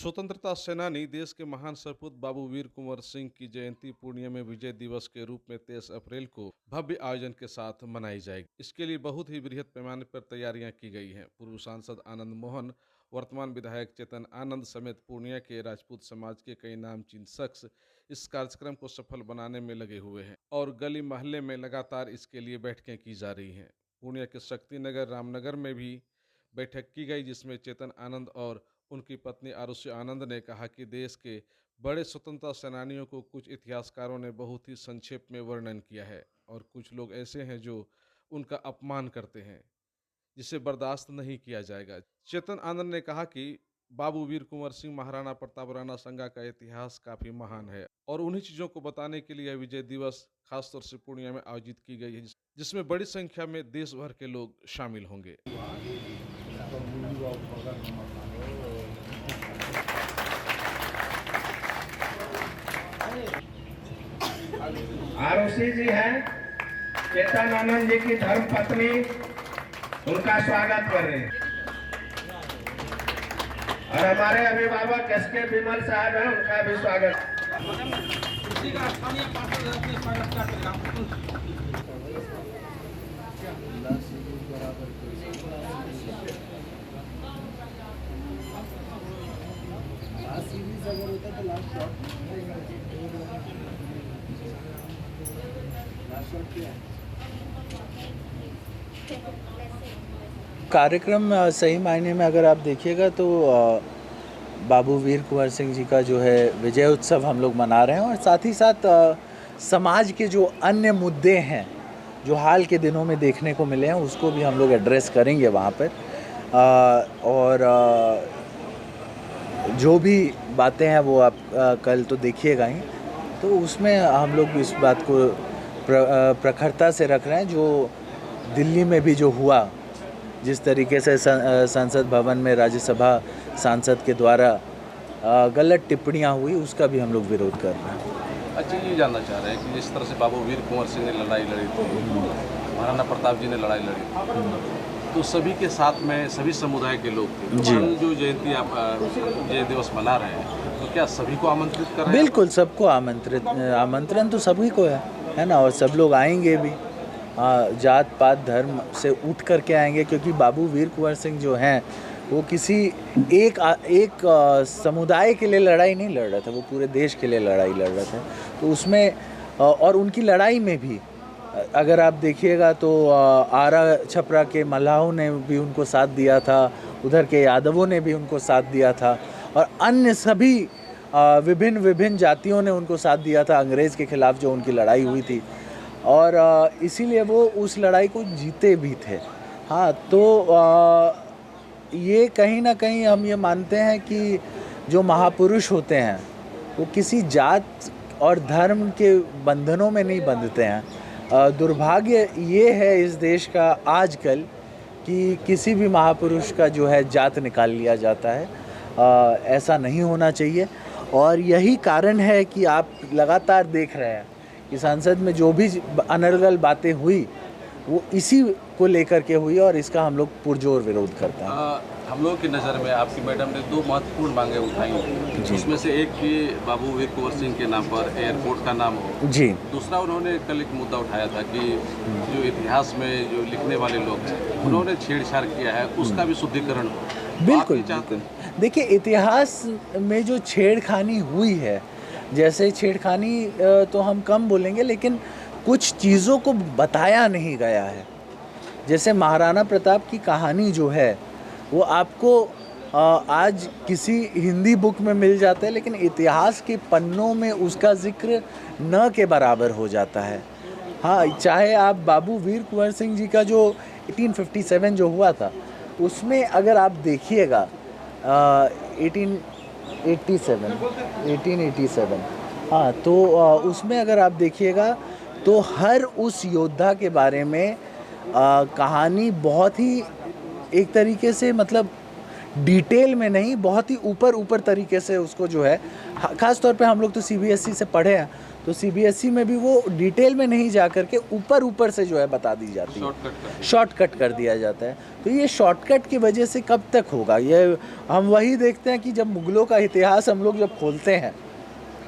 स्वतंत्रता सेनानी देश के महान सपूत बाबू वीर कुंवर सिंह की जयंती पूर्णिया में विजय दिवस के रूप में 23 अप्रैल को भव्य आयोजन के साथ मनाई जाएगी। इसके लिए बहुत ही बृहद पैमाने पर तैयारियां की गई हैं। पूर्व सांसद आनंद मोहन, वर्तमान विधायक चेतन आनंद समेत पूर्णिया के राजपूत समाज के कई नामचीन शख्स इस कार्यक्रम को सफल बनाने में लगे हुए हैं और गली मोहल्ले में लगातार इसके लिए बैठकें की जा रही हैं। पूर्णिया के शक्तिनगर रामनगर में भी बैठक की गई, जिसमें चेतन आनंद और उनकी पत्नी आरुषि आनंद ने कहा कि देश के बड़े स्वतंत्रता सेनानियों को कुछ इतिहासकारों ने बहुत ही संक्षेप में वर्णन किया है और कुछ लोग ऐसे हैं जो उनका अपमान करते हैं, जिसे बर्दाश्त नहीं किया जाएगा। चेतन आनंद ने कहा कि बाबू वीर कुंवर सिंह, महाराणा प्रताप, राणा संगा का इतिहास काफी महान है और उन्हीं चीजों को बताने के लिए यह विजय दिवस खासतौर से पूर्णिया में आयोजित की गई है, जिसमें बड़ी संख्या में देश भर के लोग शामिल होंगे। आरुषि जी हैं, चेतन आनंद जी की धर्म पत्नी, उनका स्वागत कर रहे हैं। और हमारे अभिभावक एसके विमल साहब हैं, उनका भी स्वागत। कार्यक्रम सही मायने में अगर आप देखिएगा तो बाबू वीर कुंवर सिंह जी का जो है विजय उत्सव हम लोग मना रहे हैं और साथ ही साथ समाज के जो अन्य मुद्दे हैं जो हाल के दिनों में देखने को मिले हैं उसको भी हम लोग एड्रेस करेंगे वहाँ पर। और जो भी बातें हैं वो आप कल तो देखिएगा ही, तो उसमें हम लोग इस बात को प्रखरता से रख रहे हैं। जो दिल्ली में भी जो हुआ, जिस तरीके से संसद भवन में राज्यसभा सांसद के द्वारा गलत टिप्पणियां हुई, उसका भी हम लोग विरोध कर रहे हैं। अच्छा, ये जानना चाह रहे हैं कि जिस तरह से बाबू वीर कुंवर सिंह ने लड़ाई लड़ी थी, महाराणा प्रताप जी ने लड़ाई लड़ी थी, तो सभी के साथ में सभी समुदाय के लोग थे। तो कल जो जयंती आप जय दिवस मना रहे हैं, तो क्या सभी को आमंत्रित कर रहे हैं? बिल्कुल, सबको आमंत्रण तो सभी को है ना, और सब लोग आएंगे भी, जात पात धर्म से उठ करके आएंगे, क्योंकि बाबू वीर कुंवर सिंह जो हैं वो किसी एक समुदाय के लिए लड़ाई नहीं लड़ रहे थे, वो पूरे देश के लिए लड़ाई लड़ रहे थे। तो उसमें और उनकी लड़ाई में भी अगर आप देखिएगा तो आरा छपरा के मल्लाहों ने भी उनको साथ दिया था, उधर के यादवों ने भी उनको साथ दिया था और अन्य सभी विभिन्न जातियों ने उनको साथ दिया था अंग्रेज़ के ख़िलाफ़ जो उनकी लड़ाई हुई थी, और इसीलिए वो उस लड़ाई को जीते भी थे। हाँ, तो ये कहीं ना कहीं हम ये मानते हैं कि जो महापुरुष होते हैं वो किसी जात और धर्म के बंधनों में नहीं बंधते हैं। दुर्भाग्य ये है इस देश का आजकल कि किसी भी महापुरुष का जो है जात निकाल लिया जाता है। ऐसा नहीं होना चाहिए, और यही कारण है कि आप लगातार देख रहे हैं कि संसद में जो भी अनर्गल बातें हुई वो इसी को लेकर के हुई, और इसका हम लोग पुरजोर विरोध करते हैं। हम लोगों की नज़र में आपकी मैडम ने दो महत्वपूर्ण मांगें उठाई, जिसमें से एक कि बाबू वीर कुंवर सिंह के नाम पर एयरपोर्ट का नाम हो जी। दूसरा, उन्होंने कल एक मुद्दा उठाया था कि जो इतिहास में जो लिखने वाले लोग हैं उन्होंने छेड़छाड़ किया है, उसका भी शुद्धिकरण हो। बिल्कुल, देखिए, इतिहास में जो छेड़खानी हुई है, जैसे छेड़खानी तो हम कम बोलेंगे, लेकिन कुछ चीज़ों को बताया नहीं गया है। जैसे महाराणा प्रताप की कहानी जो है वो आपको आज किसी हिंदी बुक में मिल जाता है, लेकिन इतिहास के पन्नों में उसका जिक्र न के बराबर हो जाता है। हाँ, चाहे आप बाबू वीर कुंवर सिंह जी का जो 1857 जो हुआ था, उसमें अगर आप देखिएगा 1887, हाँ, तो उसमें अगर आप देखिएगा तो हर उस योद्धा के बारे में कहानी बहुत ही एक तरीके से मतलब डिटेल में नहीं, बहुत ही ऊपर ऊपर तरीके से उसको जो है, ख़ास तौर पे हम लोग तो सीबीएसई से पढ़े हैं, तो सीबीएसई में भी वो डिटेल में नहीं जा कर के ऊपर ऊपर से जो है बता दी जाती है, शॉर्टकट कर दिया जाता है। तो ये शॉर्टकट की वजह से कब तक होगा? ये हम वही देखते हैं कि जब मुग़लों का इतिहास हम लोग जब खोलते हैं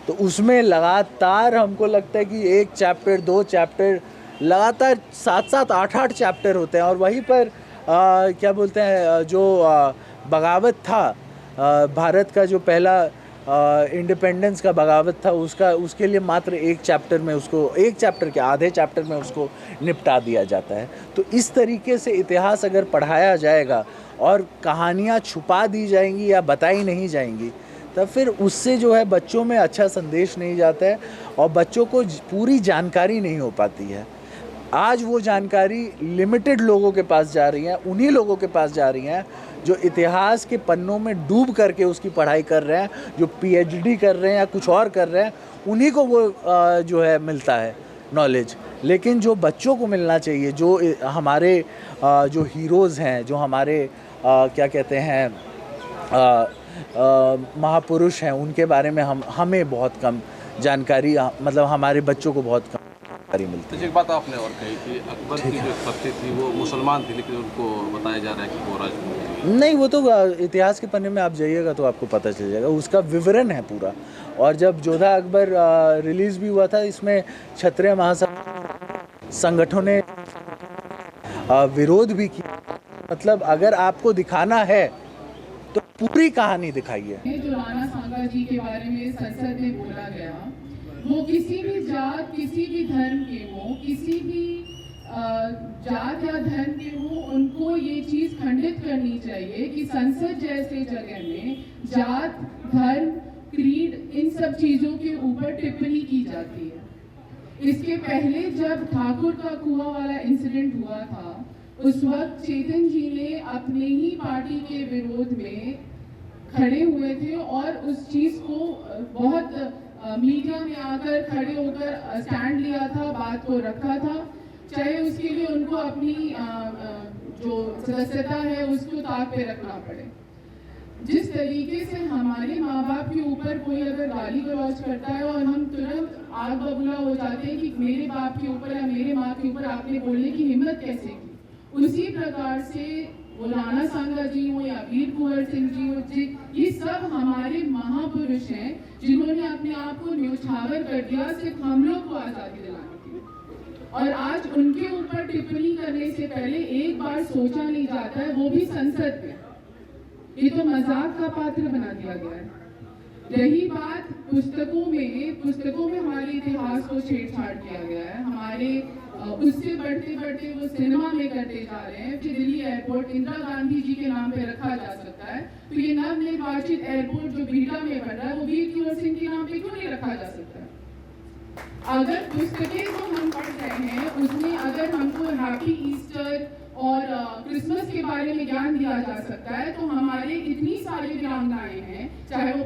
तो उसमें लगातार हमको लगता है कि 1 चैप्टर 2 चैप्टर लगातार 7-7 8-8 चैप्टर होते हैं, और वहीं पर क्या बोलते हैं, जो बगावत था, भारत का जो पहला इंडिपेंडेंस का बगावत था, उसके लिए मात्र 1 चैप्टर में उसको, 1 चैप्टर के आधे चैप्टर में उसको निपटा दिया जाता है। तो इस तरीके से इतिहास अगर पढ़ाया जाएगा और कहानियाँ छुपा दी जाएंगी या बताई नहीं जाएंगी, तब फिर उससे जो है बच्चों में अच्छा संदेश नहीं जाता है और बच्चों को पूरी जानकारी नहीं हो पाती है। आज वो जानकारी लिमिटेड लोगों के पास जा रही है, उन्हीं लोगों के पास जा रही हैं जो इतिहास के पन्नों में डूब करके उसकी पढ़ाई कर रहे हैं, जो पीएचडी कर रहे हैं या कुछ और कर रहे हैं, उन्हीं को वो जो है मिलता है नॉलेज। लेकिन जो बच्चों को मिलना चाहिए, जो हमारे जो हीरोज़ हैं, जो हमारे क्या कहते हैं महापुरुष हैं, उनके बारे में हमें बहुत कम जानकारी, मतलब हमारे बच्चों को बहुत कम जानकारी मिलती है। एक बात आपने और कही कि अकबर की जो उत्पत्ति थी वो मुसलमान थी, लेकिन उनको बताया जा रहा है कि वो राजपूत थी। नहीं, वो तो इतिहास के पन्ने में आप जाइएगा तो आपको पता चल जाएगा, उसका विवरण है पूरा। और जब जोधा अकबर रिलीज़ भी हुआ था, इसमें क्षत्रिय महासभा संगठनों ने विरोध भी किया। मतलब अगर आपको दिखाना है तो पूरी कहानी दिखाइए। जो राणा सांगा जी के बारे में संसद में बोला गया, वो किसी भी जात, किसी भी धर्म के हो, किसी भी जात या धर्म के हो, उनको ये चीज खंडित करनी चाहिए कि संसद जैसे जगह में जात, धर्म, क्रीड, इन सब चीजों के ऊपर टिप्पणी की जाती है। इसके पहले जब ठाकुर का कुआं वाला इंसिडेंट हुआ था, उस वक्त चेतन जी ने अपने ही पार्टी के विरोध में खड़े हुए थे और उस चीज को बहुत मीडिया में आकर खड़े होकर स्टैंड लिया था, बात को रखा था, चाहे उसके लिए उनको अपनी जो सदस्यता है उसको ताक पे रखना पड़े। जिस तरीके से हमारे माँ बाप के ऊपर कोई अगर गाली गलौज करता है और हम तुरंत आग बबूला हो जाते हैं कि मेरे बाप के ऊपर या मेरे माँ के ऊपर आपने बोलने की हिम्मत कैसे की, उसी प्रकार से वो राणा सांगा जी हो या वीर कुंवर सिंह जी हो, ये सब हमारे महापुरुष हैं जिन्होंने अपने आप को न्योछावर कर दिया सिर्फ हम लोग को आजादी दिलाने के लिए। और आज उनके ऊपर टिप्पणी करने से पहले एक बार सोचा नहीं जाता है, वो भी संसद में। ये तो मजाक का पात्र बना दिया गया है। रही बात पुस्तकों में हमारे इतिहास को छेड़छाड़ किया गया है, हमारे उससे बढ़ते बढ़ते वो सिनेमा में करते जा रहे हैं। फिर दिल्ली एयरपोर्ट इंदिरा गांधी जी के नाम पे रखा जा सकता है, तो ये नवनिर्वाचित एयरपोर्ट जो बीटा में बन रहा है वो वीर कुंवर सिंह के नाम पे क्यों नहीं रखा जा सकता? अगर पुस्तकें जो हम पढ़ रहे हैं उसमें अगर हमको हैप्पी ईस्टर और क्रिसमस के बारे में ज्ञान दिया जा सकता है, तो हमारे इतनी सारी वीरांगनाएं हैं, चाहे वो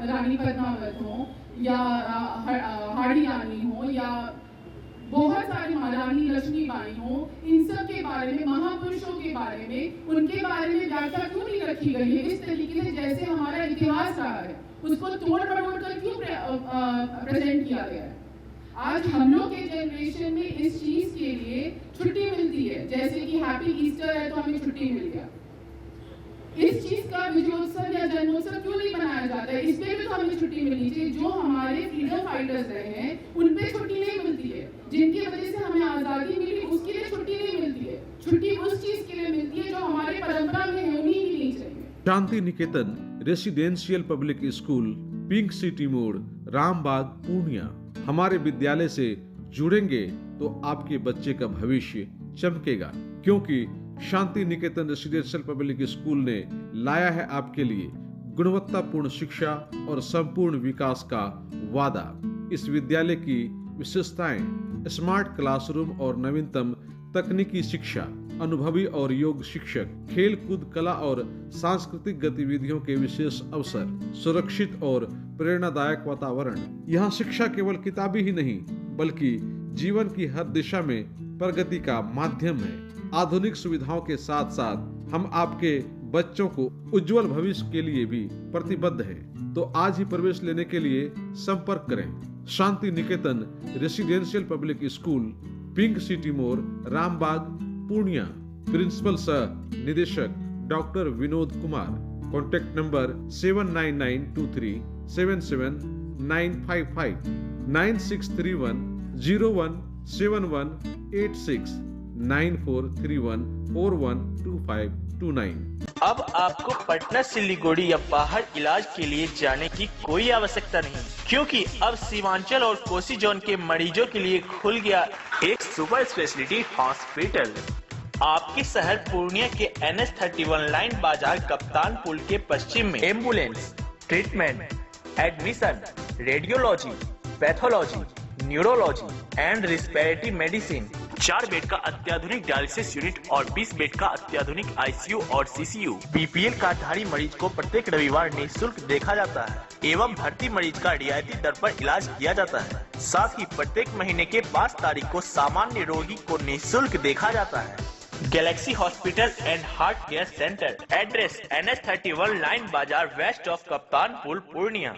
रानी पद्मावत हो या हाड़ी रानी हो या बहुत सारी महारानी लक्ष्मीबाई हो, इन सब के बारे में, महापुरुषों के बारे में, उनके बारे में व्याख्या क्यों नहीं रखी गई है? इस तरीके से जैसे हमारा इतिहास रहा है उसको तोड़ मरोड़ कर क्यों प्रेजेंट किया गया है? आज हम लोग के जनरेशन में इस चीज के लिए छुट्टी मिलती है, जैसे कि हैप्पी ईस्टर है तो हमें छुट्टी मिल गया। इस चीज का विजयोत्सव या जन्मोत्सव क्यों नहीं बनाया जाता है? इस पे भी तो हमें छुट्टी मिलनी चाहिए। जो हमारे फ्रीडम फाइटर्स रहे हैं उन पे छुट्टी नहीं मिलती है, जिनकी वजह से हमें आजादी मिली उसके लिए छुट्टी नहीं मिलती है। छुट्टी उस चीज के लिए मिलती है जो हमारे परंपरा में होनी ही नहीं चाहिए। Shanti Niketan residential public school, pink city मोड़, रामबाग, पूर्णिया। हमारे विद्यालय से जुड़ेंगे तो आपके बच्चे का भविष्य चमकेगा, क्योंकि शांति निकेतन रेसिडेंशियल पब्लिक स्कूल ने लाया है आपके लिए गुणवत्तापूर्ण शिक्षा और संपूर्ण विकास का वादा। इस विद्यालय की विशेषताएं: स्मार्ट क्लासरूम और नवीनतम तकनीकी शिक्षा, अनुभवी और योग्य शिक्षक, खेल कूद, कला और सांस्कृतिक गतिविधियों के विशेष अवसर, सुरक्षित और प्रेरणादायक वातावरण। यहाँ शिक्षा केवल किताबी ही नहीं बल्कि जीवन की हर दिशा में प्रगति का माध्यम है। आधुनिक सुविधाओं के साथ साथ हम आपके बच्चों को उज्जवल भविष्य के लिए भी प्रतिबद्ध है। तो आज ही प्रवेश लेने के लिए संपर्क करें Shanti Niketan residential public school, pink city मोड़, रामबाग, पूर्णिया। प्रिंसिपल सह निदेशक doctor Vinod Kumar. Contact number 7992377955 9631017186 9431412529। अब आपको पटना, सिलीगुड़ी या बाहर इलाज के लिए जाने की कोई आवश्यकता नहीं, क्योंकि अब सीमांचल और कोसी जोन के मरीजों के लिए खुल गया एक सुपर स्पेशलिटी हॉस्पिटल। आपके शहर पूर्णिया के NH31 लाइन बाजार कप्तान पुल के पश्चिम में ambulance, treatment, admission, radiology, pathology, neurology and respiratory medicine, 4 bed का अत्याधुनिक डायलिसिस यूनिट और 20 बेड का अत्याधुनिक ICU और CCU। BPL कार्डधारी मरीज को प्रत्येक रविवार निःशुल्क देखा जाता है एवं भर्ती मरीज का रियायती दर पर इलाज किया जाता है। साथ ही प्रत्येक महीने के 5 तारीख को सामान्य रोगी को निःशुल्क देखा जाता है। Galaxy hospital and heart care centre, address NH31 line बाजार वेस्ट ऑफ कप्तान पुल, पूर्णिया।